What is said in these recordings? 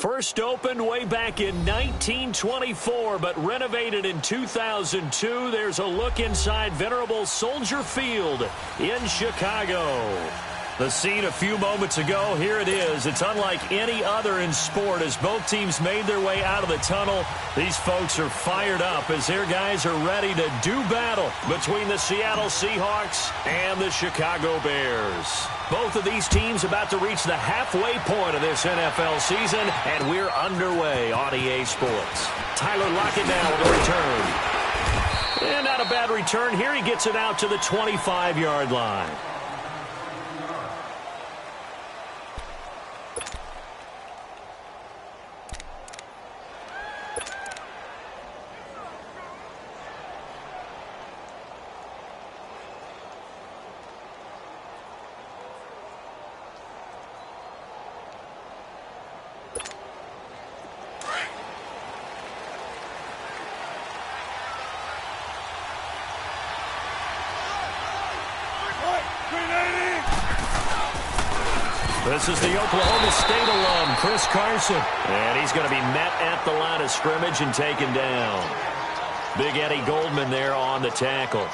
First opened way back in 1924, but renovated in 2002. There's a look inside venerable Soldier Field in Chicago. The scene a few moments ago, here it is. It's unlike any other in sport as both teams made their way out of the tunnel. These folks are fired up as their guys are ready to do battle between the Seattle Seahawks and the Chicago Bears. Both of these teams about to reach the halfway point of this NFL season, and we're underway on EA Sports. Tyler Lockett now with a return. And not a bad return here. He gets it out to the 25-yard line. This is the Oklahoma State alum, Chris Carson. And he's going to be met at the line of scrimmage and taken down. Big Eddie Goldman there on the tackle.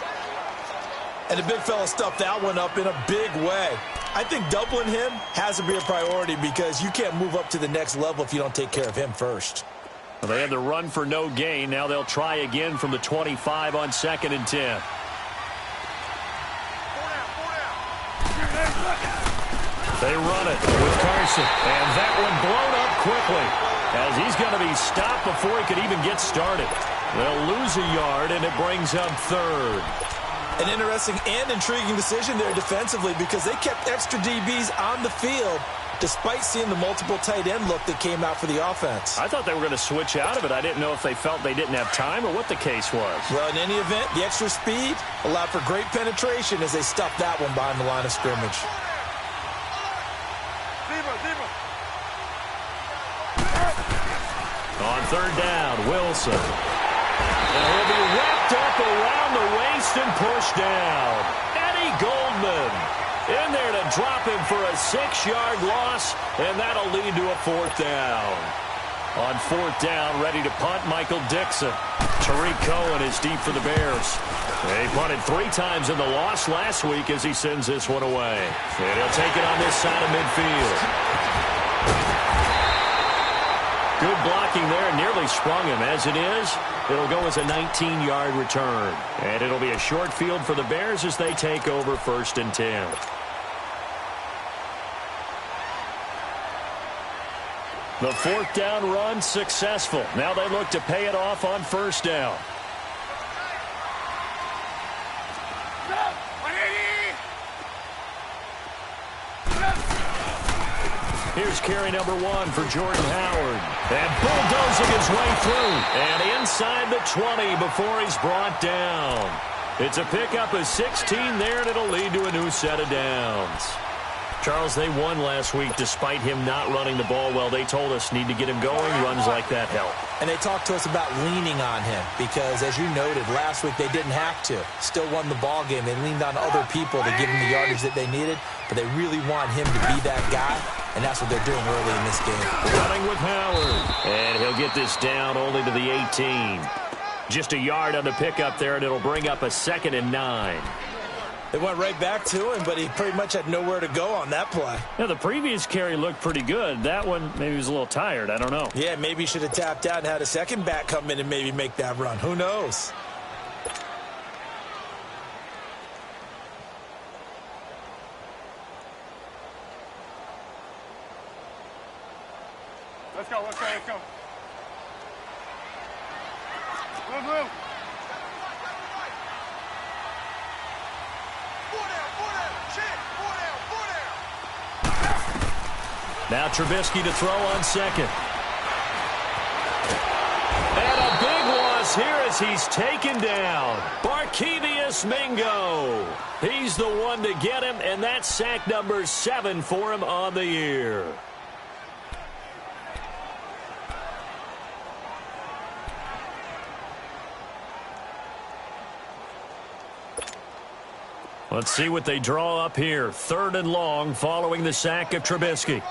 And the big fella stuffed that one up in a big way. I think doubling him has to be a priority because you can't move up to the next level if you don't take care of him first. Well, they had the run for no gain. Now they'll try again from the 25 on 2nd and 10. They run it with Carson. And that one blown up quickly as he's going to be stopped before he could even get started. They'll lose a yard, and it brings up third. An interesting and intriguing decision there defensively because they kept extra DBs on the field despite seeing the multiple tight end look that came out for the offense. I thought they were going to switch out of it. I didn't know if they felt they didn't have time or what the case was. Well, in any event, the extra speed allowed for great penetration as they stuffed that one behind the line of scrimmage. On third down, Wilson. And he'll be wrapped up around the waist and pushed down. Eddie Goldman in there to drop him for a 6-yard loss, and that'll lead to a fourth down. On fourth down, ready to punt, Michael Dixon. Tariq Cohen is deep for the Bears. They punted 3 times in the loss last week as he sends this one away. And he'll take it on this side of midfield. Good blocking there, nearly sprung him. As it is, it'll go as a 19-yard return. And it'll be a short field for the Bears as they take over 1st and 10. The fourth down run successful. Now they look to pay it off on first down. Here's carry number 1 for Jordan Howard. And bulldozing his way through. And inside the 20 before he's brought down. It's a pickup of 16 there, and it'll lead to a new set of downs. Charles, they won last week despite him not running the ball well. They told us need to get him going. Runs like that help. And they talked to us about leaning on him because, as you noted, last week they didn't have to. Still won the ball game. They leaned on other people to give him the yardage that they needed, but they really want him to be that guy, and that's what they're doing early in this game. Running with Howard, and he'll get this down only to the 18. Just a yard on the pickup there, and it'll bring up a 2nd and 9. They went right back to him, but he pretty much had nowhere to go on that play. Yeah, the previous carry looked pretty good. That one, maybe he was a little tired. I don't know. Yeah, maybe he should have tapped out and had a second back come in and maybe make that run. Who knows? Let's go, let's go, let's go. Move, move. Now Trubisky to throw on second. And a big loss here as he's taken down. Barkevious Mingo. He's the one to get him, and that's sack number 7 for him on the year. Let's see what they draw up here. 3rd and long following the sack of Trubisky.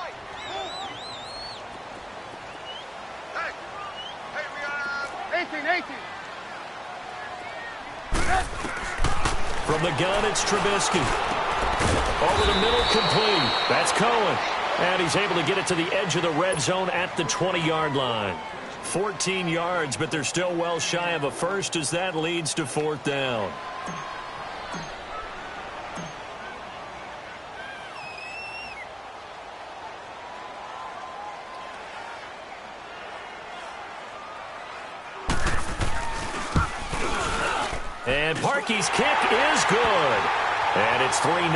From the gun, it's Trubisky. Over the middle, complete. That's Cohen. And he's able to get it to the edge of the red zone at the 20-yard line. 14 yards, but they're still well shy of a first as that leads to 4th down. And Parkey's kick is good. And it's 3-0.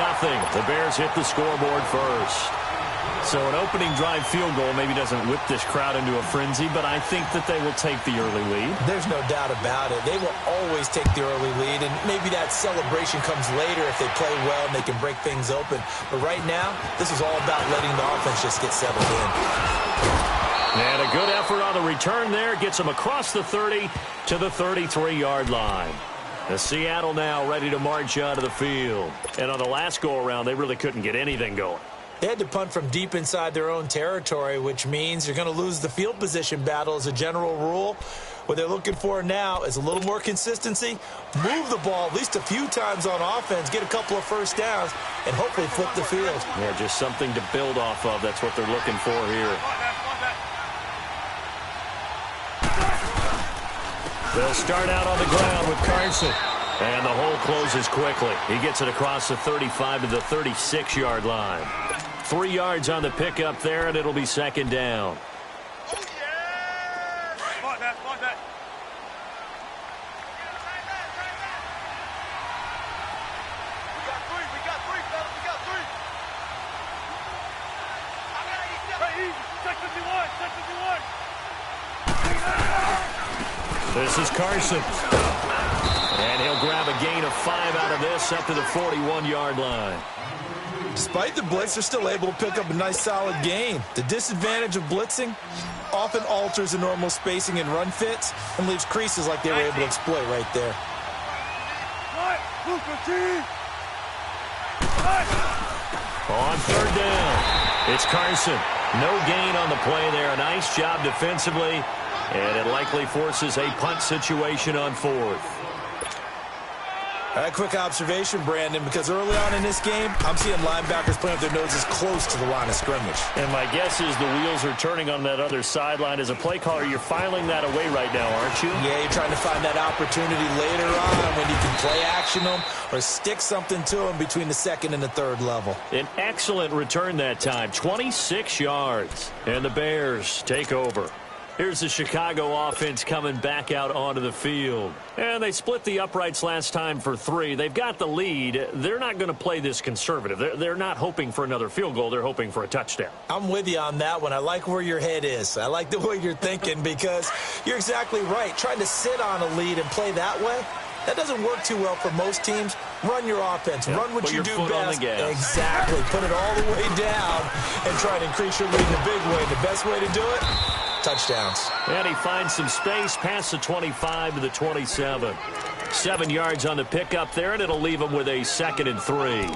The Bears hit the scoreboard first. So an opening drive field goal maybe doesn't whip this crowd into a frenzy, but I think that they will take the early lead. There's no doubt about it. They will always take the early lead, and maybe that celebration comes later if they play well and they can break things open. But right now, this is all about letting the offense just get settled in. And a good effort on the return there gets them across the 30 to the 33-yard line. The Seattle now ready to march out of the field. And on the last go-around, they really couldn't get anything going. They had to punt from deep inside their own territory, which means you're going to lose the field position battle as a general rule. What they're looking for now is a little more consistency, move the ball at least a few times on offense, get a couple of first downs, and hopefully flip the field. Yeah, just something to build off of. That's what they're looking for here. They'll start out on the ground with Carson. And the hole closes quickly. He gets it across the 35 to the 36-yard line. 3 yards on the pickup there, and it'll be second down. This is Carson. And he'll grab a gain of 5 out of this up to the 41-yard line. Despite the blitz, they're still able to pick up a nice solid gain. The disadvantage of blitzing often alters the normal spacing and run fits and leaves creases like they were able to exploit right there. On third down, it's Carson. No gain on the play there. A nice job defensively, and it likely forces a punt situation on fourth. A quick observation, Brandon, because early on in this game, I'm seeing linebackers playing with their noses close to the line of scrimmage. And my guess is the wheels are turning on that other sideline. As a play caller, you're filing that away right now, aren't you? Yeah, you're trying to find that opportunity later on when you can play action them or stick something to them between the second and the third level. An excellent return that time, 26 yards. And the Bears take over. Here's the Chicago offense coming back out onto the field. And they split the uprights last time for 3. They've got the lead. They're not going to play this conservative. They're not hoping for another field goal. They're hoping for a touchdown. I'm with you on that one. I like where your head is. I like the way you're thinking because you're exactly right. Trying to sit on a lead and play that way, that doesn't work too well for most teams. Run your offense. Yep. Run what Put you your do foot best. on the gas. Exactly. Put it all the way down and try to increase your lead in a big way. The best way to do it, touchdowns. And he finds some space past the 25 to the 27. 7 yards on the pickup there, and it'll leave him with a 2nd and 3.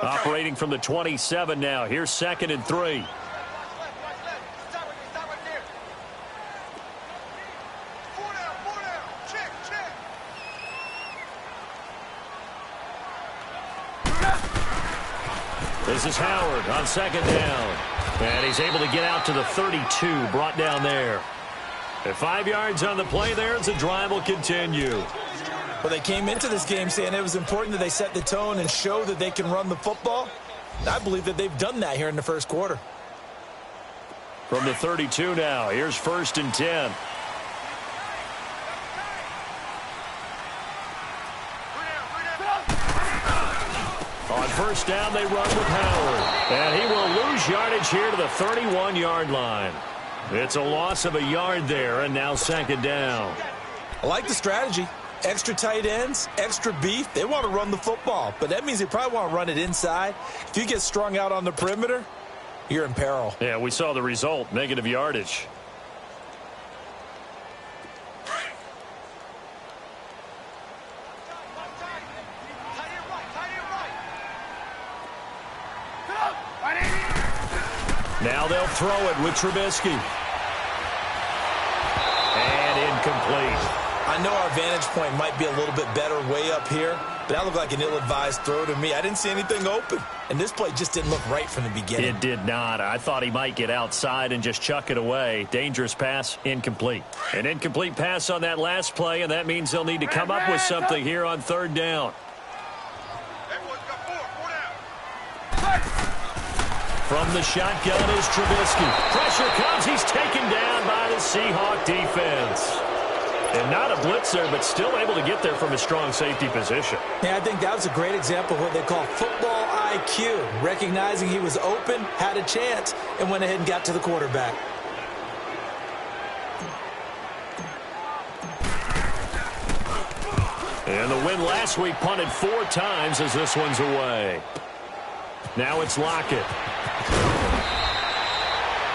Operating from the 27 now. Here's 2nd and 3. This is Howard on 2nd down. And he's able to get out to the 32, brought down there. At 5 yards on the play there, as the drive will continue. Well, they came into this game saying it was important that they set the tone and show that they can run the football. I believe that they've done that here in the first quarter. From the 32 now, here's 1st and 10. On 1st down, they run with Howard. And he will lose yardage here to the 31-yard line. It's a loss of a yard there, and now 2nd down. I like the strategy. Extra tight ends, extra beef. They want to run the football, but that means they probably want to run it inside. If you get strung out on the perimeter, you're in peril. Yeah, we saw the result, negative yardage. Now they'll throw it with Trubisky. And incomplete. I know our vantage point might be a little bit better way up here, but that looked like an ill-advised throw to me. I didn't see anything open, and this play just didn't look right from the beginning. It did not. I thought he might get outside and just chuck it away. Dangerous pass, incomplete. An incomplete pass on that last play, and that means they'll need to come up with something here on 3rd down. From the shotgun is Trubisky. Pressure comes. He's taken down by the Seahawk defense. And not a blitzer, but still able to get there from a strong safety position. Yeah, I think that was a great example of what they call football IQ. Recognizing he was open, had a chance, and went ahead and got to the quarterback. And the win last week punted 4 times as this one's away. Now it's Lockett.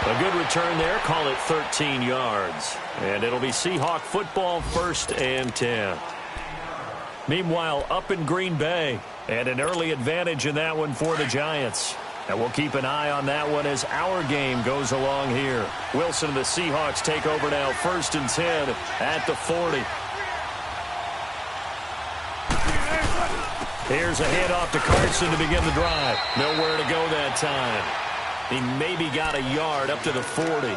A good return there. Call it 13 yards. And it'll be Seahawk football, 1st and 10. Meanwhile, up in Green Bay, and an early advantage in that one for the Giants. And we'll keep an eye on that one as our game goes along here. Wilson and the Seahawks take over now, 1st and 10 at the 40. Here's a handoff to Carson to begin the drive. Nowhere to go that time. He maybe got a yard up to the 40.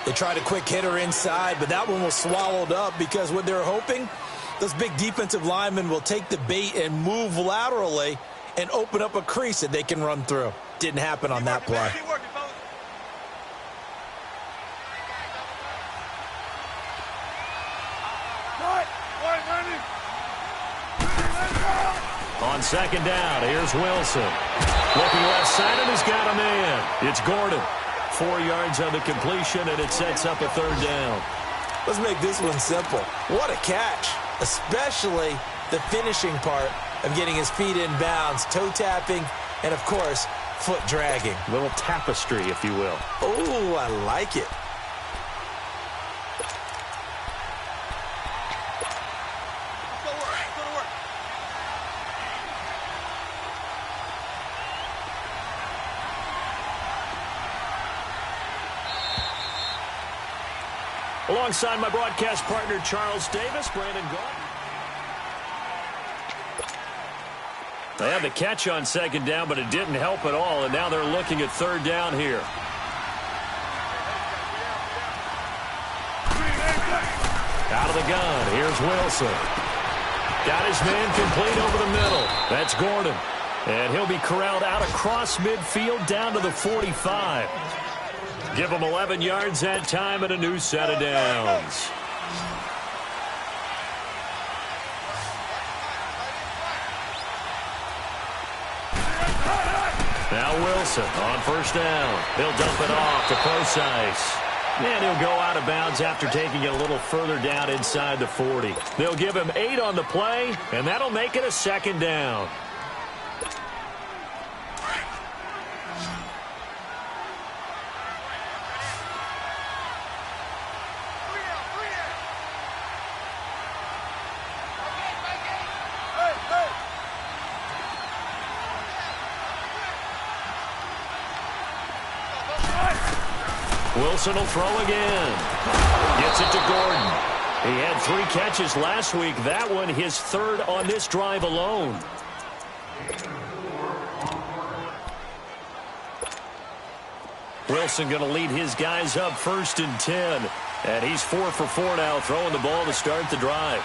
They tried a quick hitter inside, but that one was swallowed up because what they're hoping, those big defensive linemen will take the bait and move laterally and open up a crease that they can run through. Didn't happen on that play. On second down, here's Wilson. Looking left side, and he's got a man. It's Gordon. 4 yards on the completion, and it sets up a third down. Let's make this one simple. What a catch, especially the finishing part of getting his feet in bounds, toe tapping, and, of course, foot dragging. A little tapestry, if you will. Oh, I like it. Alongside my broadcast partner, Charles Davis, Brandon Gault. They had the catch on second down, but it didn't help at all, and now they're looking at third down here. Out of the gun, here's Wilson. Got his man complete over the middle. That's Gordon. And he'll be corralled out across midfield down to the 45. Give him 11 yards that time and a new set of downs. Now Wilson on first down. He'll dump it off to Procise. And he'll go out of bounds after taking it a little further down inside the 40. They'll give him 8 on the play, and that'll make it a second down. Wilson will throw again. Gets it to Gordon. He had 3 catches last week. That one his third on this drive alone. Wilson going to lead his guys up 1st and 10. And he's 4 for 4 now, throwing the ball to start the drive.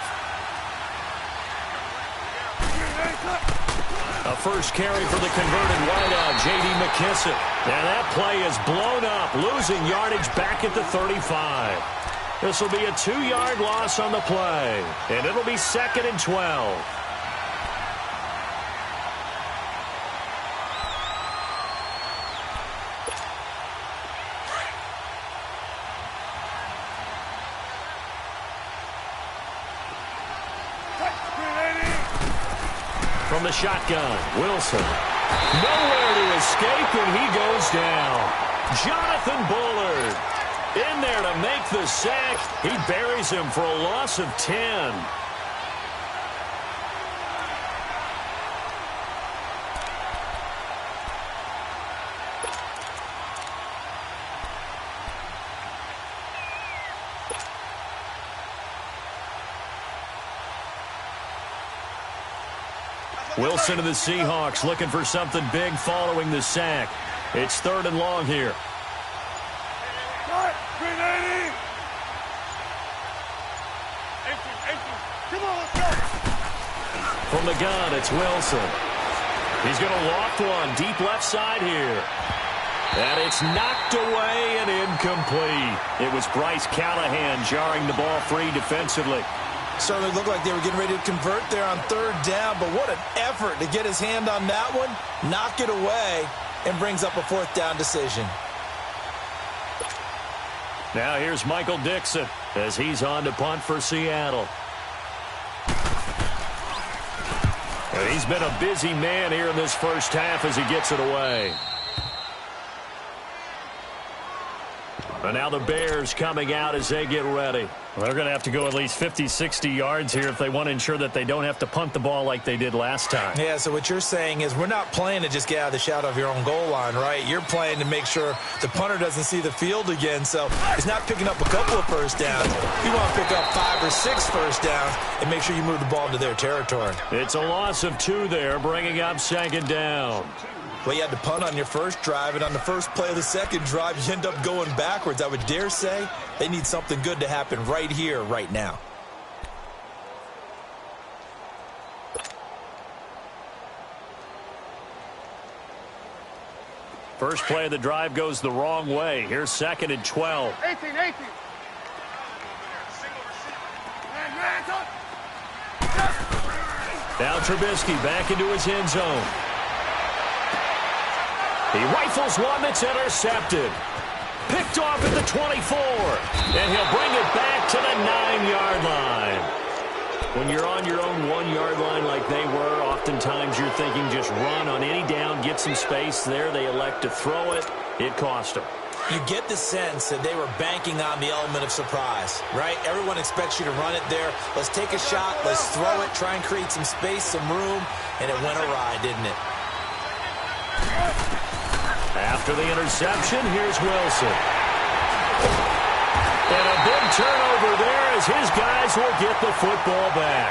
A first carry for the converted wideout, J.D. McKissick. And that play is blown up, losing yardage back at the 35. This will be a 2-yard loss on the play, and it'll be 2nd and 12. From the shotgun, Wilson. Nowhere to escape, and he goes down. Jonathan Bullard in there to make the sack. He buries him for a loss of 10. Wilson and the Seahawks looking for something big following the sack. It's 3rd and long here. From the gun, it's Wilson. He's going to loft one deep left side here. And it's knocked away and incomplete. It was Bryce Callahan jarring the ball free defensively. Certainly looked like they were getting ready to convert there on 3rd down, but what an effort to get his hand on that one, knock it away, and brings up a 4th down decision. Now here's Michael Dixon as he's on to punt for Seattle. And he's been a busy man here in this first half as he gets it away. And now the Bears coming out as they get ready. Well, they're going to have to go at least 50, 60 yards here if they want to ensure that they don't have to punt the ball like they did last time. Yeah, so what you're saying is we're not playing to just get out of the shadow of your own goal line, right? You're playing to make sure the punter doesn't see the field again. So it's not picking up a couple of first downs. You want to pick up 5 or 6 first downs and make sure you move the ball into their territory. It's a loss of 2 there, bringing up 2nd down. Well, you had to punt on your first drive, and on the first play of the second drive, you end up going backwards. I would dare say they need something good to happen right here, right now. First play of the drive goes the wrong way. Here's 2nd and 12. 18. Now Trubisky back into his end zone. He rifles one that's intercepted. Picked off at the 24. And he'll bring it back to the 9-yard line. When you're on your own 1-yard line like they were, oftentimes you're thinking just run on any down, get some space there. They elect to throw it. It cost them. You get the sense that they were banking on the element of surprise, right? Everyone expects you to run it there. Let's take a shot. Let's throw it. Try and create some space, some room. And it went awry, didn't it? After the interception, here's Wilson. And a big turnover there as his guys will get the football back.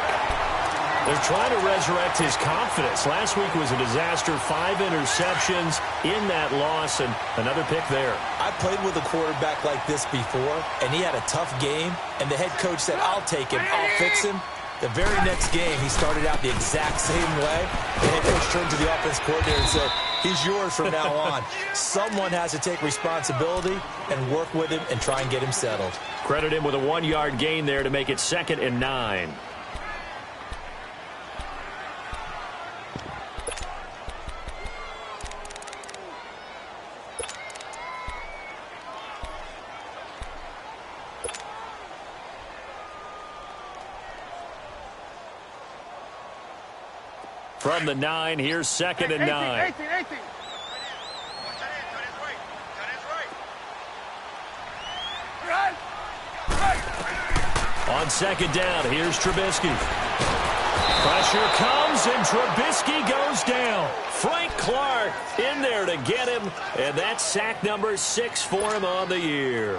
They're trying to resurrect his confidence. Last week was a disaster. 5 interceptions in that loss, and another pick there. I played with a quarterback like this before, and he had a tough game, and the head coach said, I'll take him, I'll fix him. The very next game, he started out the exact same way. The head coach turned to the offense coordinator and said, he's yours from now on. Someone has to take responsibility and work with him and try and get him settled. Credit him with a 1-yard gain there to make it 2nd and 9. From the 9, here's 2nd and 9. 18. On 2nd down, here's Trubisky. Pressure comes, and Trubisky goes down. Frank Clark in there to get him, and that's sack number 6 for him on the year.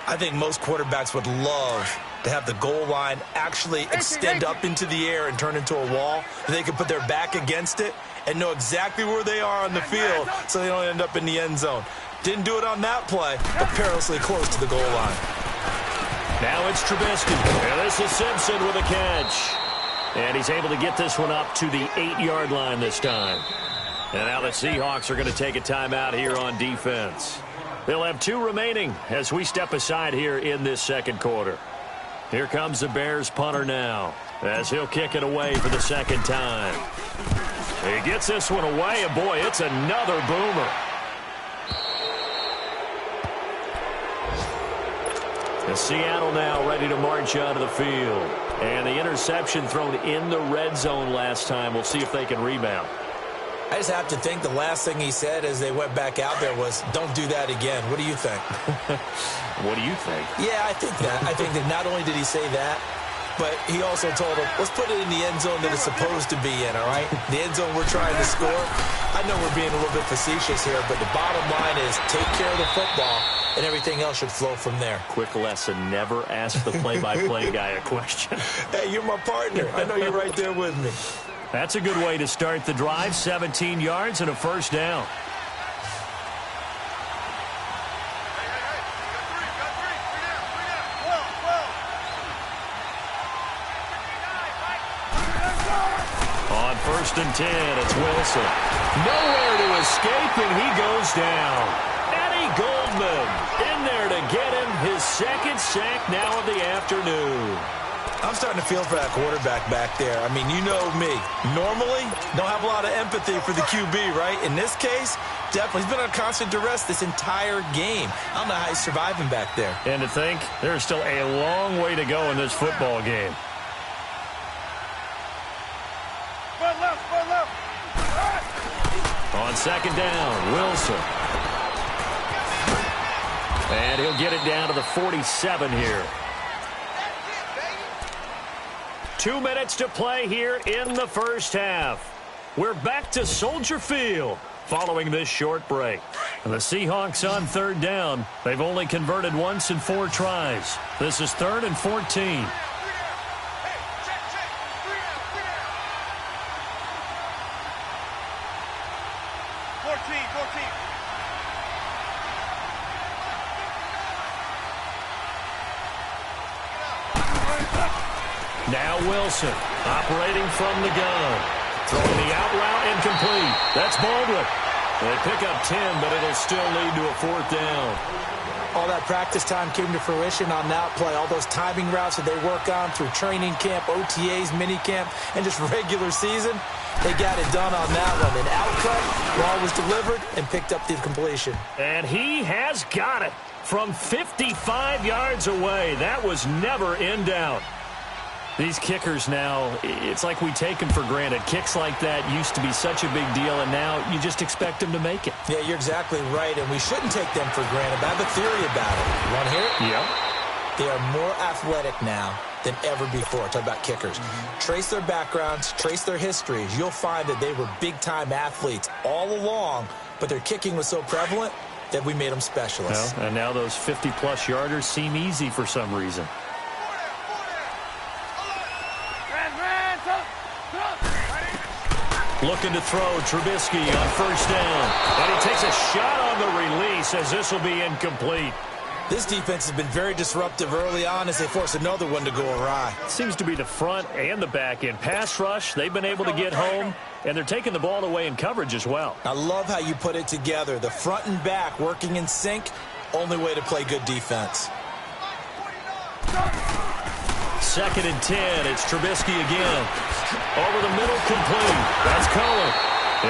I think most quarterbacks would love to have the goal line actually extend up into the air and turn into a wall. They can put their back against it and know exactly where they are on the field so they don't end up in the end zone. Didn't do it on that play, but perilously close to the goal line. Now it's Trubisky. And this is Simpson with a catch. And he's able to get this one up to the 8-yard line this time. And now the Seahawks are going to take a timeout here on defense. They'll have 2 remaining as we step aside here in this second quarter. Here comes the Bears punter now as he'll kick it away for the 2nd time. He gets this one away, and boy, it's another boomer. And Seattle now ready to march out of the field. And the interception thrown in the red zone last time. We'll see if they can rebound. I just have to think the last thing he said as they went back out there was, don't do that again. What do you think? What do you think? Yeah, I think that. I think that not only did he say that, but he also told him, let's put it in the end zone that it's supposed to be in, all right? The end zone we're trying to score. I know we're being a little bit facetious here, but the bottom line is take care of the football, and everything else should flow from there. Quick lesson, never ask the play-by-play guy a question. Hey, you're my partner. I know you're right there with me. That's a good way to start the drive. 17 yards and a first down. On 1st and 10, it's Wilson. Nowhere to escape, and he goes down. Eddie Goldman in there to get him his 2nd sack now of the afternoon. I'm starting to feel for that quarterback back there. I mean, you know me. Normally, don't have a lot of empathy for the QB, right? In this case, definitely. He's been on constant duress this entire game. I don't know how he's surviving back there. And to think, there's still a long way to go in this football game. On 2nd down, Wilson. And he'll get it down to the 47 here. 2 minutes to play here in the first half. We're back to Soldier Field following this short break. And the Seahawks on 3rd down. They've only converted once in 4 tries. This is 3rd and 14. Now Wilson operating from the gun. Throwing the out route incomplete. That's Baldwin. They pick up 10, but it'll still lead to a 4th down. All that practice time came to fruition on that play. All those timing routes that they work on through training camp, OTAs, minicamp, and just regular season, they got it done on that one. An outcut, ball was delivered, and picked up the completion. And he has got it from 55 yards away. That was never in doubt. These kickers now, it's like we take them for granted. Kicks like that used to be such a big deal, and now you just expect them to make it. Yeah, you're exactly right, and we shouldn't take them for granted. But I have a theory about it. You want to hear it? Yep. They are more athletic now than ever before. Talk about kickers. Trace their backgrounds, trace their histories. You'll find that they were big-time athletes all along, but their kicking was so prevalent that we made them specialists. Well, and now those 50-plus yarders seem easy for some reason. Looking to throw, Trubisky on 1st down. And he takes a shot on the release as this will be incomplete. This defense has been very disruptive early on as they force another one to go awry. Seems to be the front and the back end. Pass rush, they've been able to get home, and they're taking the ball away in coverage as well. I love how you put it together. The front and back working in sync, only way to play good defense. 2nd and 10. It's Trubisky again. Over the middle, complete. That's Cohen.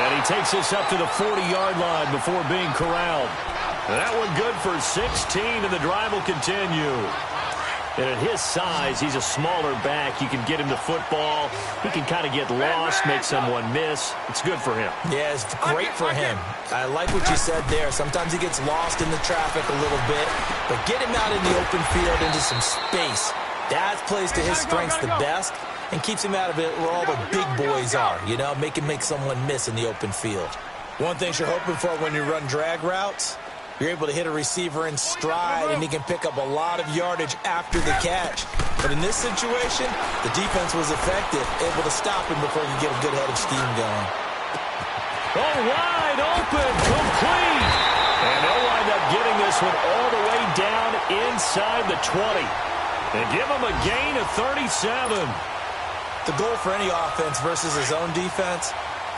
And he takes this up to the 40-yard line before being corralled. That one good for 16, and the drive will continue. And at his size, he's a smaller back. You can get him the football. He can kind of get lost, make someone miss. It's good for him. Yeah, it's great for him. I like what you said there. Sometimes he gets lost in the traffic a little bit, but get him out in the open field into some space. That plays to his strengths the best and keeps him out of it where all the big boys are, you know, make someone miss in the open field. One thing you're hoping for when you run drag routes, you're able to hit a receiver in stride, and he can pick up a lot of yardage after the catch. But in this situation, the defense was effective, able to stop him before he could get a good head of steam going. Oh, wide open, complete. And they'll wind up getting this one all the way down inside the 20. And give him a gain of 37. The goal for any offense versus his own defense,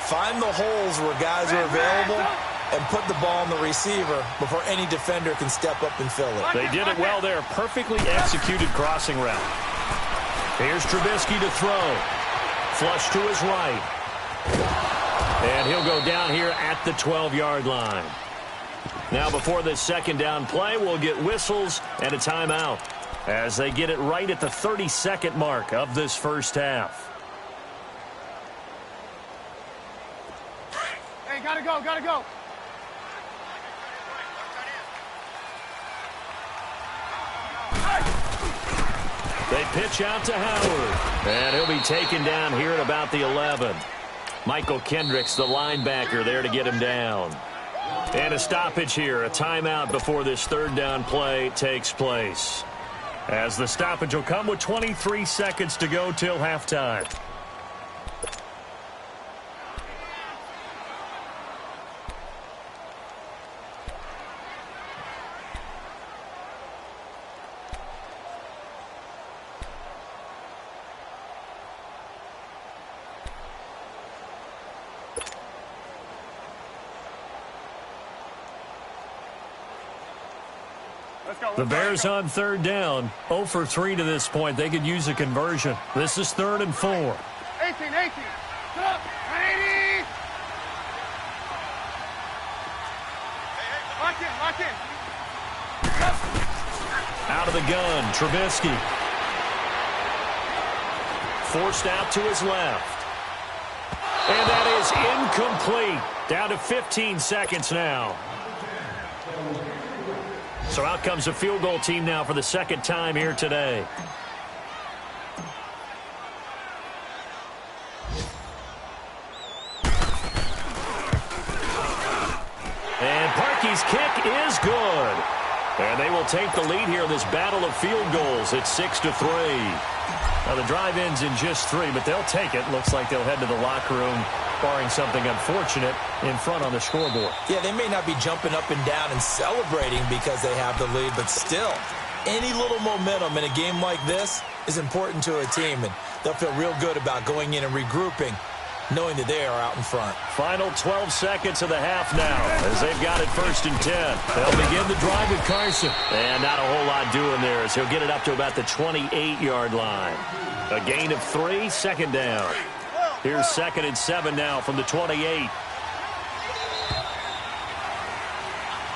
find the holes where guys are available and put the ball on the receiver before any defender can step up and fill it. They did it well there. Perfectly executed crossing route. Here's Trubisky to throw. Flush to his right. And he'll go down here at the 12-yard line. Now before this 2nd down play, we'll get whistles and a timeout as they get it right at the 32nd mark of this first half. Hey, gotta go, gotta go. They pitch out to Howard, and he'll be taken down here at about the 11. Michael Kendricks, the linebacker, there to get him down. And a stoppage here, a timeout before this 3rd down play takes place. As the stoppage will come with 23 seconds to go till halftime. The Bears on 3rd down. 0 for 3 to this point. They could use a conversion. This is 3rd and 4. 18, 18. Get up. 80. Lock in, lock in. Out of the gun, Trubisky. Forced out to his left. And that is incomplete. Down to 15 seconds now. So out comes a field goal team now for the 2nd time here today. And Parkey's kick is good. And they will take the lead here in this battle of field goals. It's 6-3. Now the drive ends in just 3, but they'll take it. Looks like they'll head to the locker room, barring something unfortunate, in front on the scoreboard. Yeah, they may not be jumping up and down and celebrating because they have the lead, but still, Any little momentum in a game like this is important to a team, and they'll feel real good about going in and regrouping, knowing that they are out in front. Final 12 seconds of the half now as they've got it 1st and 10. They'll begin the drive with Carson. And not a whole lot doing there as he'll get it up to about the 28-yard line. A gain of 3, 2nd down. Here's 2nd and 7 now from the 28.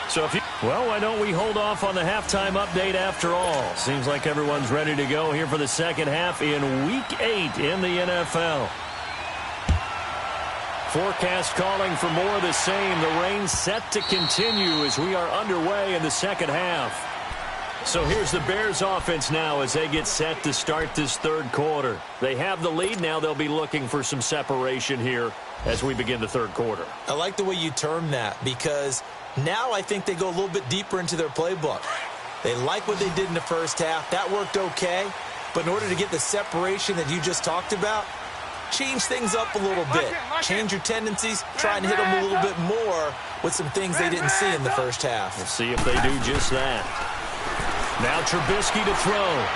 So well, why don't we hold off on the halftime update after all? Seems like everyone's ready to go here for the second half in Week 8 in the NFL. Forecast calling for more of the same. The rain set to continue as we are underway in the second half. So here's the Bears offense now as they get set to start this third quarter. They have the lead. Now they'll be looking for some separation here as we begin the third quarter. I like the way you term that because now I think they go a little bit deeper into their playbook. They like what they did in the first half. That worked okay. But in order to get the separation that you just talked about, change things up a little bit. Change your tendencies. Try and hit them a little bit more with some things they didn't see in the first half. We'll see if they do just that. Now Trubisky to throw.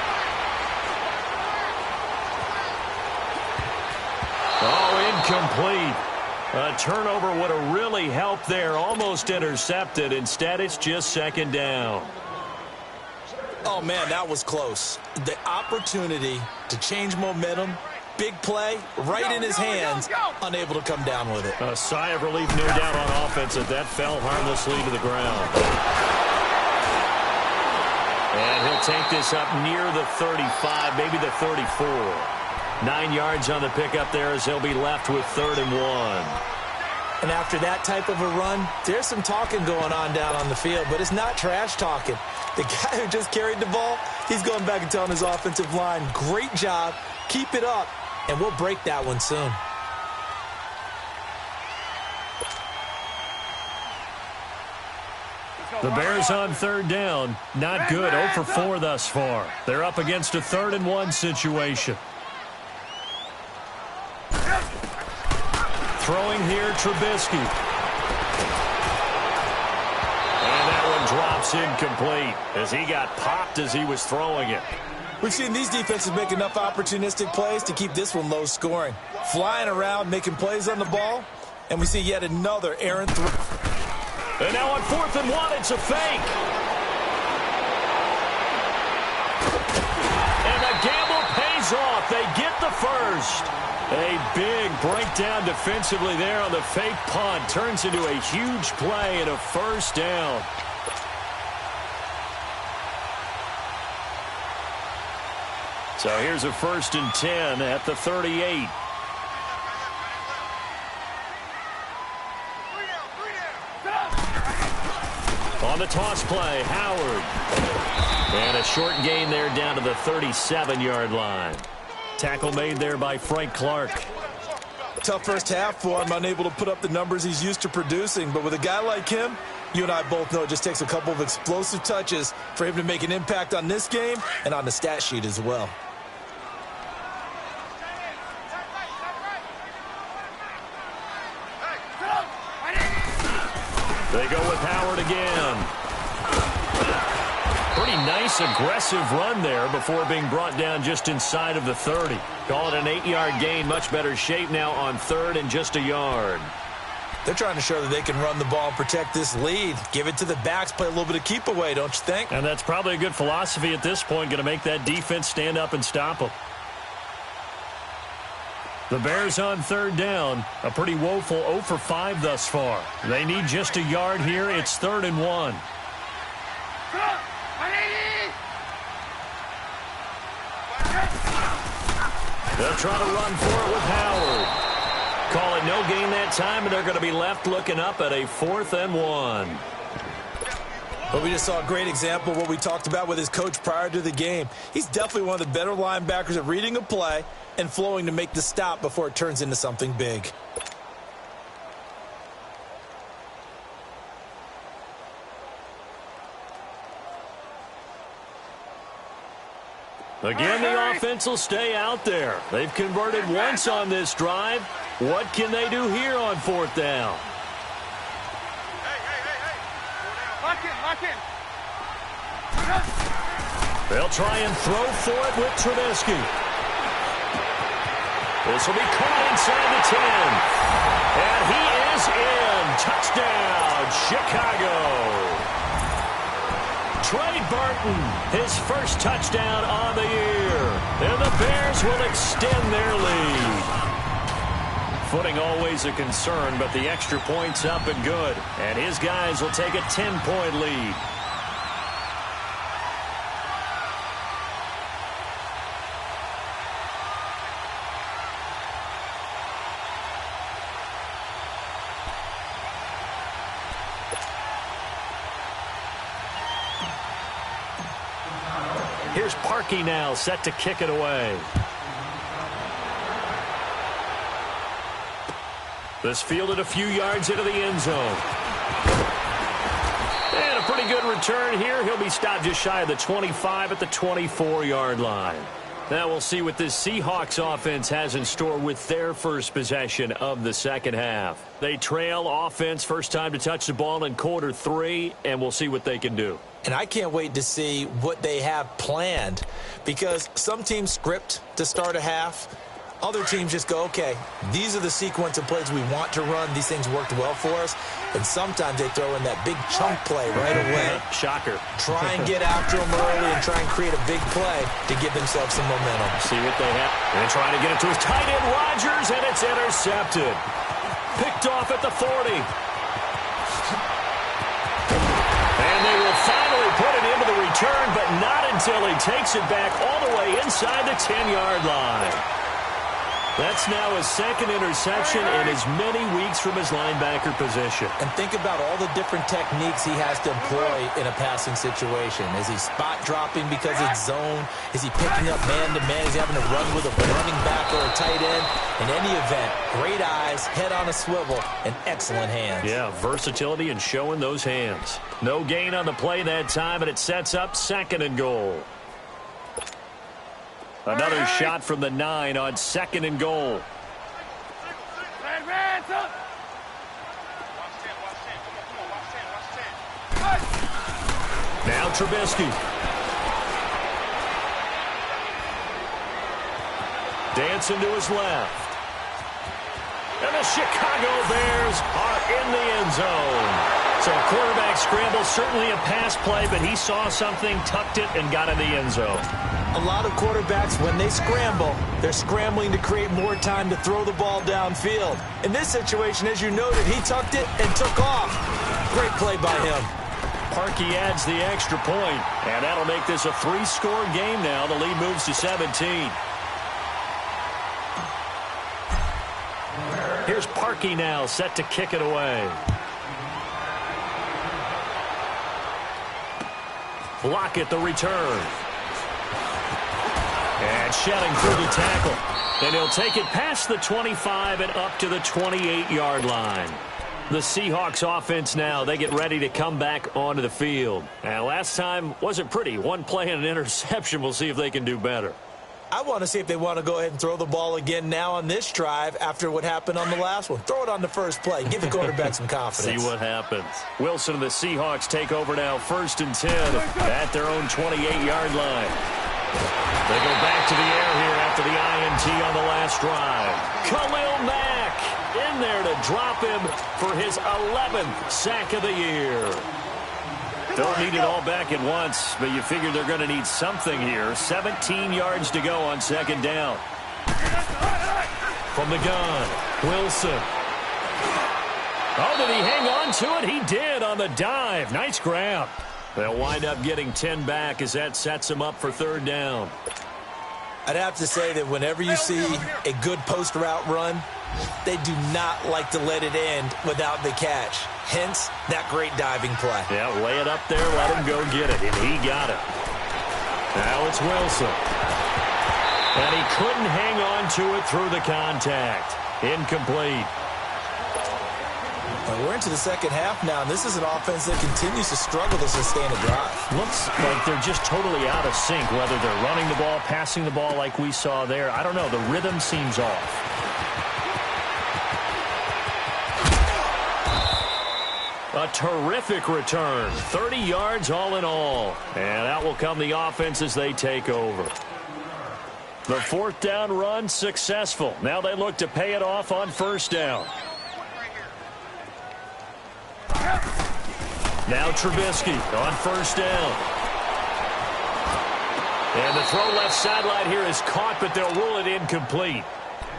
Oh, incomplete. A turnover would have really helped there. Almost intercepted. Instead, it's just 2nd down. Oh, man, that was close. The opportunity to change momentum, big play, right in his hands, unable to come down with it. A sigh of relief, no doubt, on offense as that fell harmlessly to the ground. And he'll take this up near the 35, maybe the 34. 9 yards on the pickup there as he'll be left with 3rd and 1. And after that type of a run, there's some talking going on down on the field, but it's not trash talking. The guy who just carried the ball, he's going back and telling his offensive line, great job, keep it up, and we'll break that one soon. The Bears on 3rd down. Not good. 0 for 4 thus far. They're up against a 3rd and 1 situation. Throwing here, Trubisky. And that one drops incomplete as he got popped as he was throwing it. We've seen these defenses make enough opportunistic plays to keep this one low scoring. Flying around, making plays on the ball, and we see yet another errant throw. And now on 4th and 1, it's a fake. And the gamble pays off. They get the first. A big breakdown defensively there on the fake punt. Turns into a huge play and a 1st down. So here's a 1st and 10 at the 38. On the toss play, Howard. And a short gain there down to the 37-yard line. Tackle made there by Frank Clark. Tough first half for him, unable to put up the numbers he's used to producing. But with a guy like him, you and I both know it just takes a couple of explosive touches for him to make an impact on this game and on the stat sheet as well. They go with Howard again. Pretty nice, aggressive run there before being brought down just inside of the 30. Call it an 8-yard gain. Much better shape now on 3rd and just a yard. They're trying to show that they can run the ball and protect this lead. Give it to the backs, play a little bit of keep away, don't you think? And that's probably a good philosophy at this point. Going to make that defense stand up and stop them. The Bears on 3rd down. A pretty woeful 0 for 5 thus far. They need just a yard here. It's 3rd and 1. They'll try to run for it with Howard. Call it no gain that time, and they're going to be left looking up at a 4th and 1. But we just saw a great example of what we talked about with his coach prior to the game. He's definitely one of the better linebackers at reading a play and flowing to make the stop before it turns into something big. Again, the offense will stay out there. They've converted once on this drive. What can they do here on 4th down? Lock in, lock in. They'll try and throw for it with Trubisky. This will be caught inside the 10. And he is in. Touchdown, Chicago. Trey Burton, his first touchdown on the year. And the Bears will extend their lead. Footing always a concern, but the extra point's up and good. And his guys will take a 10-point lead. Here's Parkey now, set to kick it away. This fielded a few yards into the end zone. And a pretty good return here. He'll be stopped just shy of the 25 at the 24-yard line. Now we'll see what this Seahawks offense has in store with their first possession of the second half. They trail offense, first time to touch the ball in quarter 3, and we'll see what they can do. And I can't wait to see what they have planned, because some teams script to start a half. Other teams just go, okay, these are the sequence of plays we want to run. These things worked well for us. And sometimes they throw in that big chunk play right away. Shocker. Try and get after them early and try and create a big play to give themselves some momentum. See what they have. And trying to get it to his tight end, Rodgers, and it's intercepted. Picked off at the 40. And they will finally put it into the return, but not until he takes it back all the way inside the 10-yard line. That's now his second interception in as many weeks from his linebacker position. And think about all the different techniques he has to employ in a passing situation. Is he spot dropping because it's zone? Is he picking up man-to-man? Is he having to run with a running back or a tight end? In any event, great eyes, head on a swivel, and excellent hands. Yeah, versatility and showing those hands. No gain on the play that time, and it sets up 2nd and goal. Another shot from the 9 on 2nd and goal. Now Trubisky. Dancing to his left. And the Chicago Bears are in the end zone. So a quarterback scramble, certainly a pass play, but he saw something, tucked it, and got in the end zone. A lot of quarterbacks, when they scramble, they're scrambling to create more time to throw the ball downfield. In this situation, as you noted, he tucked it and took off. Great play by him. Parkey adds the extra point, and that'll make this a 3-score game now. The lead moves to 17. Here's Parkey now, set to kick it away. Lockett the return. And shedding through the tackle. And he'll take it past the 25 and up to the 28-yard line. The Seahawks offense now, they get ready to come back onto the field. And last time wasn't pretty. One play and an interception. We'll see if they can do better. I want to see if they want to go ahead and throw the ball again now on this drive after what happened on the last one. Throw it on the first play. Give the quarterback some confidence. See what happens. Wilson and the Seahawks take over now, 1st and 10 at their own 28-yard line. They go back to the air here after the INT on the last drive. Khalil Mack in there to drop him for his 11th sack of the year. Don't need it all back at once, but you figure they're going to need something here. 17 yards to go on 2nd down. From the gun, Wilson. Oh, did he hang on to it? He did on the dive. Nice grab. They'll wind up getting 10 back as that sets them up for 3rd down. I'd have to say that whenever you see a good post route run, they do not like to let it end without the catch. Hence, that great diving play. Yeah, lay it up there, let him go get it, and he got it. Now it's Wilson. And he couldn't hang on to it through the contact. Incomplete. Well, we're into the second half now, and this is an offense that continues to struggle to sustain a drive. Looks like they're just totally out of sync, whether they're running the ball, passing the ball like we saw there. I don't know. The rhythm seems off. A terrific return. 30 yards all in all. And out will come the offense as they take over. The fourth down run successful. Now they look to pay it off on first down. Now Trubisky on first down. And the throw left sideline here is caught, but they'll rule it incomplete.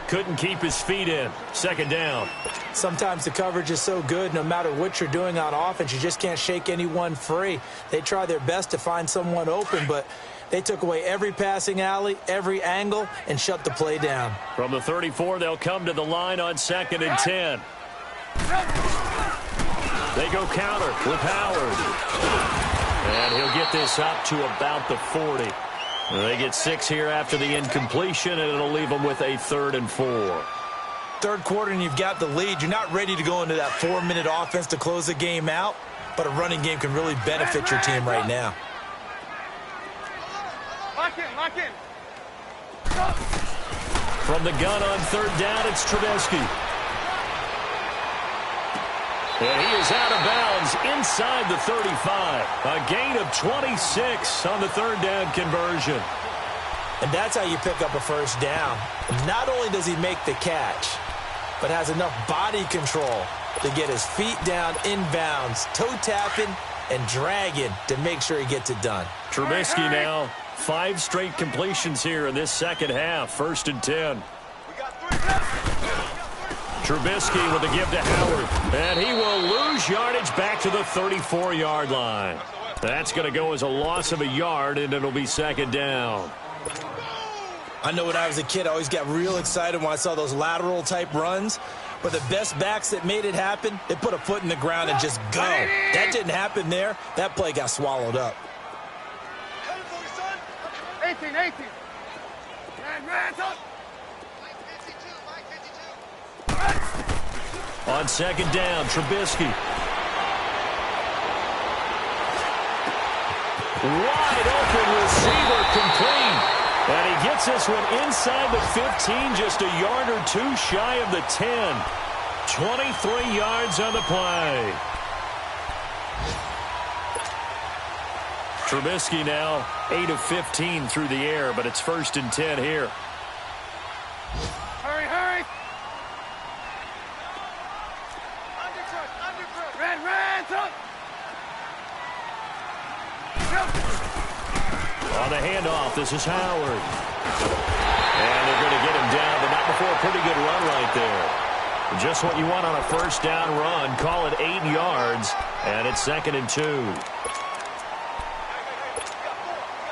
Couldn't keep his feet in. Second down. Sometimes the coverage is so good, no matter what you're doing on offense, you just can't shake anyone free. They try their best to find someone open, but they took away every passing alley, every angle, and shut the play down. From the 34, they'll come to the line on 2nd and 10. They go counter with Howard. And he'll get this up to about the 40. They get 6 here after the incompletion, and it'll leave them with a 3rd and 4. Third quarter, and you've got the lead. You're not ready to go into that 4-minute offense to close the game out, but a running game can really benefit your team right now. Lock in, lock in. From the gun on 3rd down, it's Trubisky. And he is out of bounds inside the 35. A gain of 26 on the 3rd down conversion. And that's how you pick up a first down. Not only does he make the catch, but has enough body control to get his feet down inbounds, toe tapping and dragging to make sure he gets it done. Trubisky now 5 straight completions here in this second half. 1st and 10. Trubisky with a give to Howard. And he will lose yardage back to the 34-yard line. That's going to go as a loss of a yard, and it'll be 2nd down. I know when I was a kid, I always got real excited when I saw those lateral-type runs. But the best backs that made it happen, they put a foot in the ground and just go. That didn't happen there. That play got swallowed up. 18. Ransom. On 2nd down, Trubisky. Wide open receiver complete. And he gets this one inside the 15, just a yard or 2 shy of the 10. 23 yards on the play. Trubisky now 8 of 15 through the air, but it's 1st and 10 here. Hurry. Undercook. Ransom. On the handoff, this is Howard. And they're going to get him down, but not before a pretty good run right there. Just what you want on a first down run. Call it 8 yards, and it's 2nd and 2.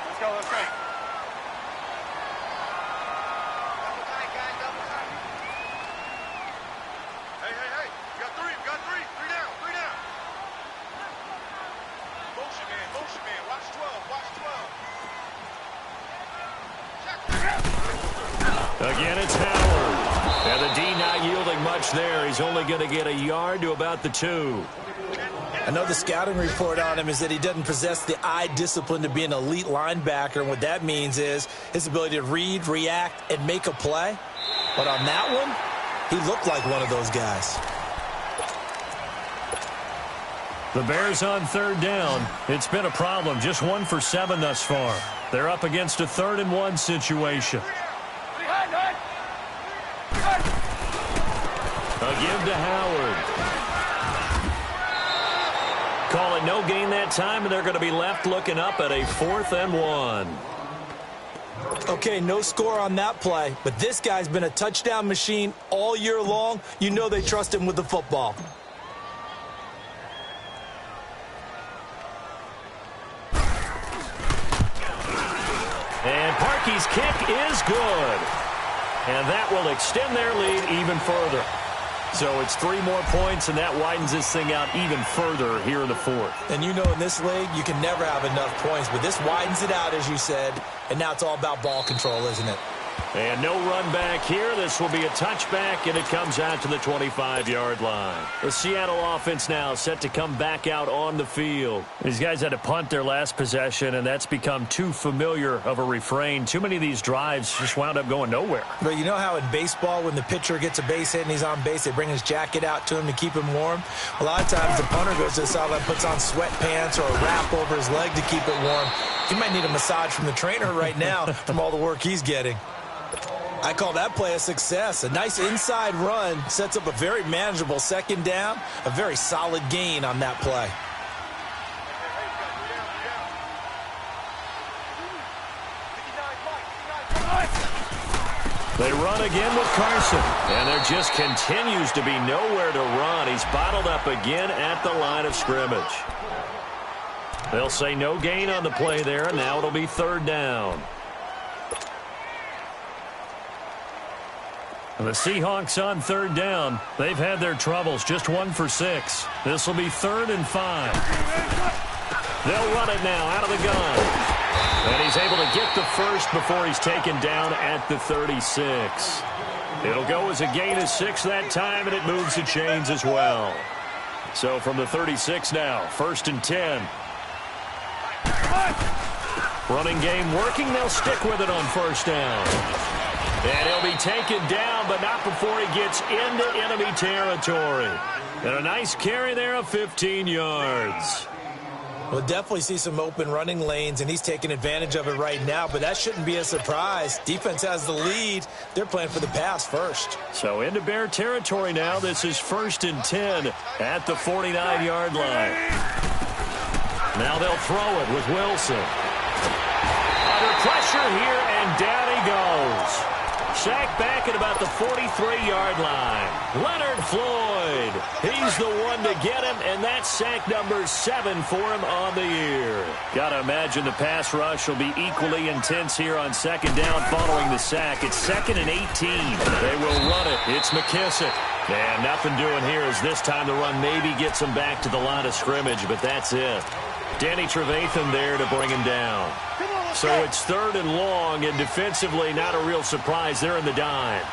Let's go. Hey. We got three. 3 down. Motion man. Watch 12. Again, it's Howard. And the D not yielding much there. He's only going to get a yard to about the 2. I know the scouting report on him is that he doesn't possess the eye discipline to be an elite linebacker. And what that means is his ability to read, react, and make a play. But on that one, he looked like one of those guys. The Bears on 3rd down. It's been a problem. Just 1 for 7 thus far. They're up against a 3rd and 1 situation. A give to Howard. Call it no gain that time, and they're going to be left looking up at a 4th and 1. Okay, no score on that play, but this guy's been a touchdown machine all year long. You know they trust him with the football. And Parkey's kick is good. And that will extend their lead even further. So it's 3 more points, and that widens this thing out even further here in the 4th. And you know in this league, you can never have enough points, but this widens it out, as you said, and now it's all about ball control, isn't it? And no run back here. This will be a touchback, and it comes out to the 25-yard line. The Seattle offense now set to come back out on the field. These guys had to punt their last possession, and that's become too familiar of a refrain. Too many of these drives just wound up going nowhere. But you know how in baseball, when the pitcher gets a base hit and he's on base, they bring his jacket out to him to keep him warm? A lot of times the punter goes to the sideline, puts on sweatpants or a wrap over his leg to keep it warm. He might need a massage from the trainer right now from all the work he's getting. I call that play a success. A nice inside run sets up a very manageable second down, a very solid gain on that play. They run again with Carson, and there just continues to be nowhere to run. He's bottled up again at the line of scrimmage. They'll say no gain on the play there, and now it'll be third down. The Seahawks on third down. They've had their troubles, just 1 for 6. This will be 3rd and 5. They'll run it now out of the gun. And he's able to get the first before he's taken down at the 36. It'll go as a gain of 6 that time, and it moves the chains as well. So from the 36 now, 1st and 10. Running game working. They'll stick with it on 1st down. And he'll be taken down, but not before he gets into enemy territory. And a nice carry there of 15 yards. We'll definitely see some open running lanes, and he's taking advantage of it right now, but that shouldn't be a surprise. Defense has the lead. They're playing for the pass first. So into Bear territory now. This is 1st and 10 at the 49-yard line. Now they'll throw it with Wilson. Under pressure here, and down he goes. Sacked back at about the 43-yard line. Leonard Floyd. He's the one to get him, and that's sack number 7 for him on the year. Got to imagine the pass rush will be equally intense here on 2nd down following the sack. It's 2nd and 18. They will run it. It's McKissick. And nothing doing here as this time the run maybe gets him back to the line of scrimmage, but that's it. Danny Trevathan there to bring him down. So it's 3rd and long, and defensively not a real surprise. They're in the dime.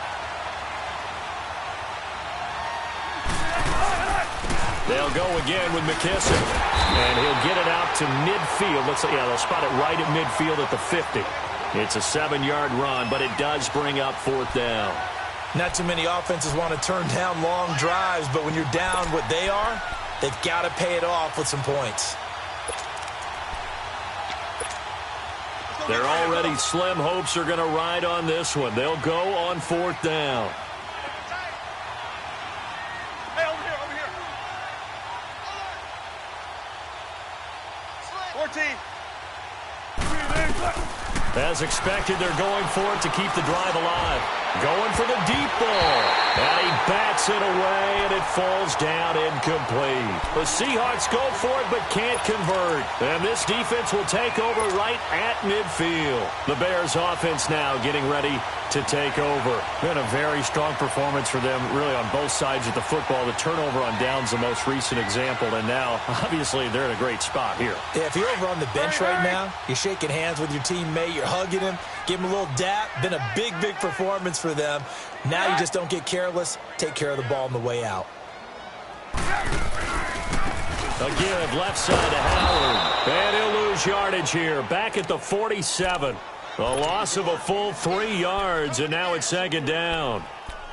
They'll go again with McKissick. And he'll get it out to midfield. Looks like, yeah, they'll spot it right at midfield at the 50. It's a 7-yard run, but it does bring up 4th down. Not too many offenses want to turn down long drives, but when you're down what they are, they've got to pay it off with some points. Their already slim hopes are going to ride on this one. They'll go on 4th down. Hey, over here. 14. As expected, they're going for it to keep the drive alive. Going for the deep ball. And he bats it away, and it falls down incomplete. The Seahawks go for it, but can't convert. And this defense will take over right at midfield. The Bears offense now getting ready to take over. Been a very strong performance for them, really, on both sides of the football. The turnover on downs the most recent example, and now, obviously, they're in a great spot here. Yeah, if you're over on the bench right now, you're shaking hands with your teammate, you're hugging him, give him a little dap. Been a big performance for them. Now you just don't get careless. Take care of the ball on the way out. A give left side to Howard. And he'll lose yardage here. Back at the 47. A loss of a full 3 yards, and now it's 2nd down.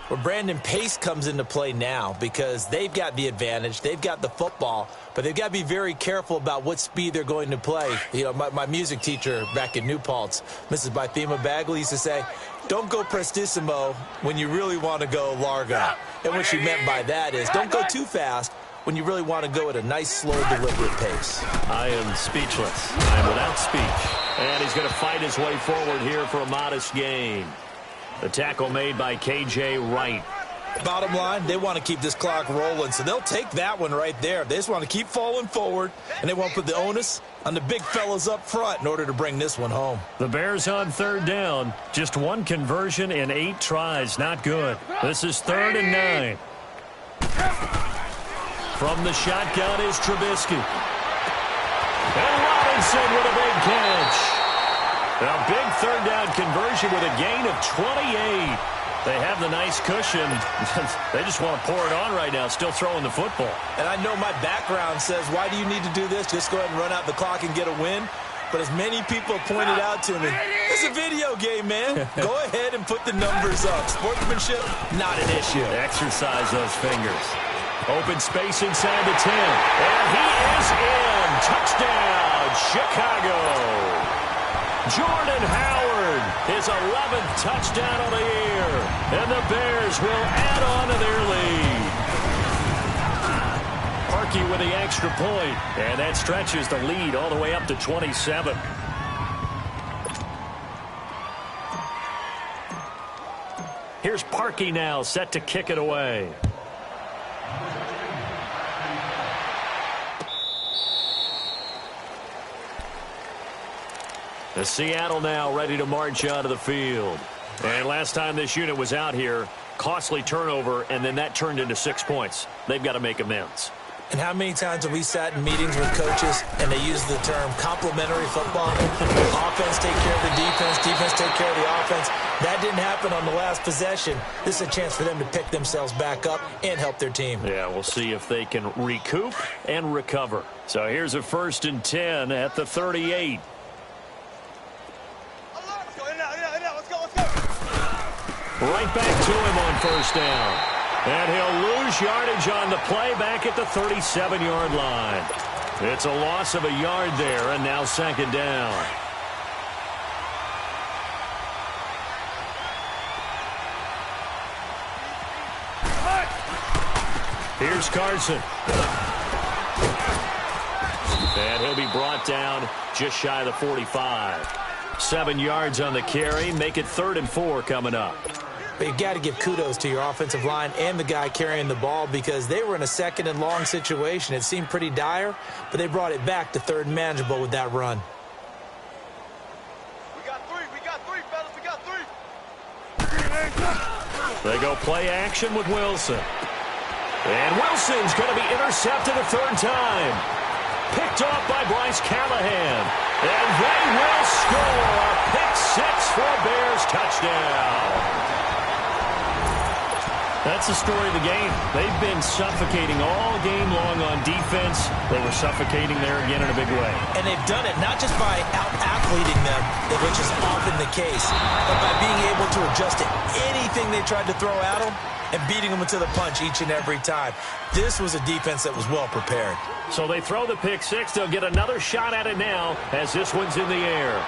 Well, Brandon, pace comes into play now because they've got the advantage. They've got the football, but they've got to be very careful about what speed they're going to play. You know, my music teacher back in New Paltz, Mrs. Bythema Bagley, used to say, don't go prestissimo when you really want to go largo. And what she meant by that is don't go too fast when you really want to go at a nice, slow, deliberate pace. I am speechless. I am without speech. And he's going to fight his way forward here for a modest gain. The tackle made by K.J. Wright. Bottom line, they want to keep this clock rolling, so they'll take that one right there. They just want to keep falling forward, and they want to put the onus on the big fellas up front in order to bring this one home. The Bears on 3rd down. Just 1 conversion in 8 tries. Not good. This is 3rd and 9. From the shotgun is Trubisky. And Robinson with a big catch. A big third down conversion with a gain of 28. They have the nice cushion. They just want to pour it on right now, still throwing the football. And I know my background says, why do you need to do this? Just go ahead and run out the clock and get a win. But as many people have pointed out to me, it's a video game, man. Go ahead and put the numbers up. Sportsmanship, not an issue. Exercise those fingers. Open space inside the 10. And he is in. Touchdown, Chicago. Jordan Howard, his 11th touchdown of the year. And the Bears will add on to their lead. Parkey with the extra point. And that stretches the lead all the way up to 27. Here's Parkey now, set to kick it away. The Seattle now ready to march out of the field. And last time this unit was out here, costly turnover, and then that turned into 6 points. They've got to make amends. And how many times have we sat in meetings with coaches and they use the term complementary football? Offense take care of the defense, defense take care of the offense. That didn't happen on the last possession. This is a chance for them to pick themselves back up and help their team. Yeah, we'll see if they can recoup and recover. So here's a 1st and 10 at the 38. Right back to him on 1st down. And he'll lose yardage on the play back at the 37-yard line. It's a loss of a yard there, and now 2nd down. Here's Carson. And he'll be brought down just shy of the 45. 7 yards on the carry. Make it 3rd and 4 coming up. But you got to give kudos to your offensive line and the guy carrying the ball because they were in a 2nd and long situation. It seemed pretty dire, but they brought it back to 3rd and manageable with that run. We got three, fellas, we got 3. They go play action with Wilson. And Wilson's going to be intercepted a 3rd time. Picked off by Bryce Callahan. And they will score a pick 6 for a Bears touchdown. That's the story of the game. They've been suffocating all game long on defense. They were suffocating there again in a big way. And they've done it not just by out-athleting them, which is often the case, but by being able to adjust to anything they tried to throw at them and beating them into the punch each and every time. This was a defense that was well prepared. So they throw the pick 6. They'll get another shot at it now as this one's in the air.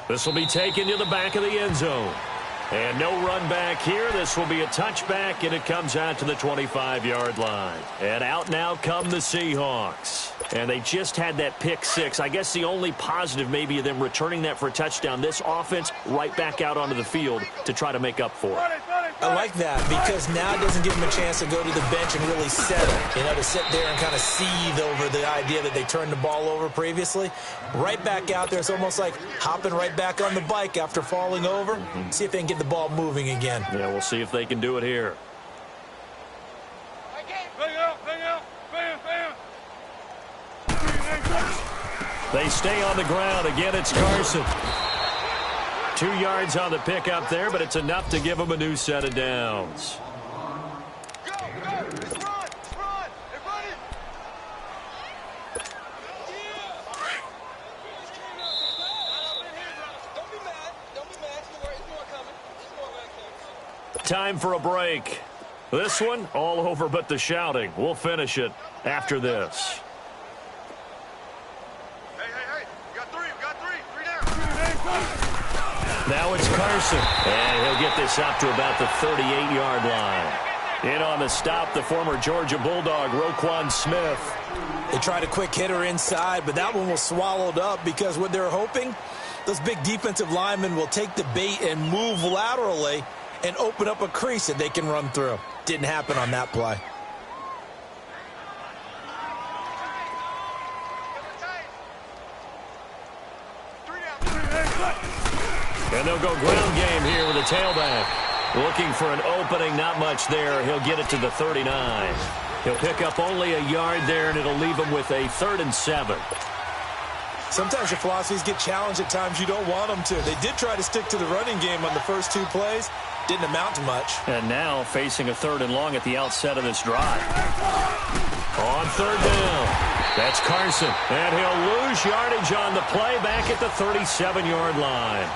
This will be taken to the back of the end zone. And no run back here. This will be a touchback, and it comes out to the 25-yard line. And out now come the Seahawks. And they just had that pick 6. I guess the only positive maybe of them returning that for a touchdown. This offense right back out onto the field to try to make up for it. I like that because now it doesn't give them a chance to go to the bench and really settle. You know, to sit there and kind of seethe over the idea that they turned the ball over previously. Right back out there. It's almost like hopping right back on the bike after falling over. See if they can get the ball moving again. Yeah, we'll see if they can do it here. They stay on the ground. Again, it's Carson. 2 yards on the pickup there, but it's enough to give them a new set of downs. Go, let's run, everybody. Don't be mad. It's more coming. Time for a break. This one, all over but the shouting. We'll finish it after this. Hey. We got three. 3 down. Now it's Carson. And he'll get this up to about the 38-yard line. In on the stop, the former Georgia Bulldog, Roquan Smith. They tried a quick hitter inside, but that one was swallowed up because what they're hoping, those big defensive linemen will take the bait and move laterally and open up a crease that they can run through. Didn't happen on that play. And they'll go ground game here with a tailback. Looking for an opening, not much there. He'll get it to the 39. He'll pick up only a yard there, and it'll leave him with a 3rd and 7. Sometimes your philosophies get challenged at times you don't want them to. They did try to stick to the running game on the first 2 plays. Didn't amount to much. And now facing a 3rd and long at the outset of this drive. On 3rd down, that's Carson. And he'll lose yardage on the play back at the 37-yard line.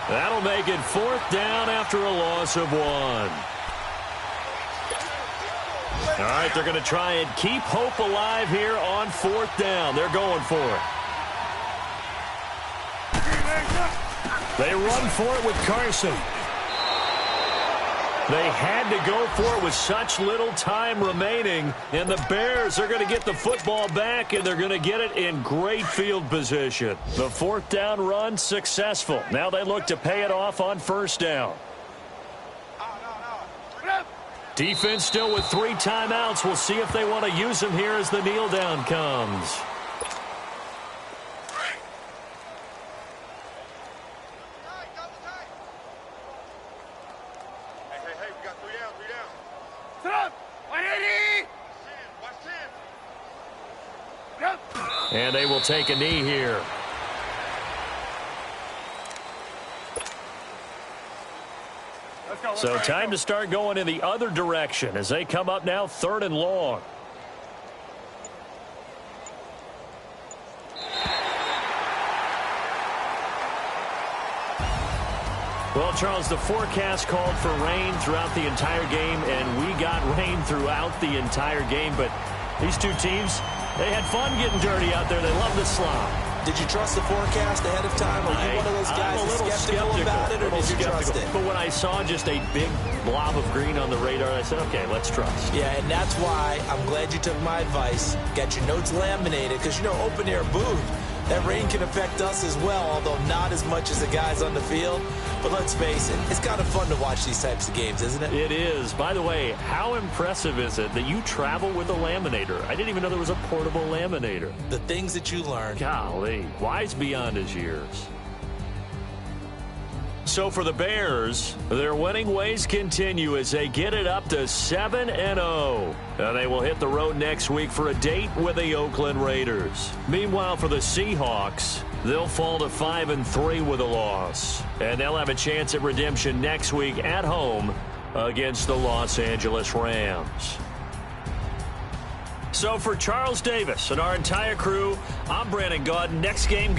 That'll make it 4th down after a loss of 1. All right, they're going to try and keep hope alive here on 4th down. They're going for it. They run for it with Carson. They had to go for it with such little time remaining, and the Bears are going to get the football back, and they're going to get it in great field position. The 4th down run successful. Now they look to pay it off on 1st down. Defense still with 3 timeouts. We'll see if they want to use them here as the kneel down comes. And they will take a knee here. So time to start going in the other direction as they come up now 3rd and long. Well, Charles, the forecast called for rain throughout the entire game, and we got rain throughout the entire game. But these two teams, they had fun getting dirty out there. They love the slop. Did you trust the forecast ahead of time? Are you one of those guys that's skeptical about it, or did you trust it? But when I saw just a big blob of green on the radar, I said, okay, let's trust. Yeah, and that's why I'm glad you took my advice. Got your notes laminated, because, you know, open-air booth, that rain can affect us as well, although not as much as the guys on the field. But let's face it, it's kind of fun to watch these types of games, isn't it? It is. By the way, how impressive is it that you travel with a laminator? I didn't even know there was a portable laminator. The things that you learn. Golly, wise beyond his years. So for the Bears, their winning ways continue as they get it up to 7-0. And they will hit the road next week for a date with the Oakland Raiders. Meanwhile, for the Seahawks, they'll fall to 5-3 with a loss. And they'll have a chance at redemption next week at home against the Los Angeles Rams. So for Charles Davis and our entire crew, I'm Brandon Gaudin. Next game.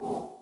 you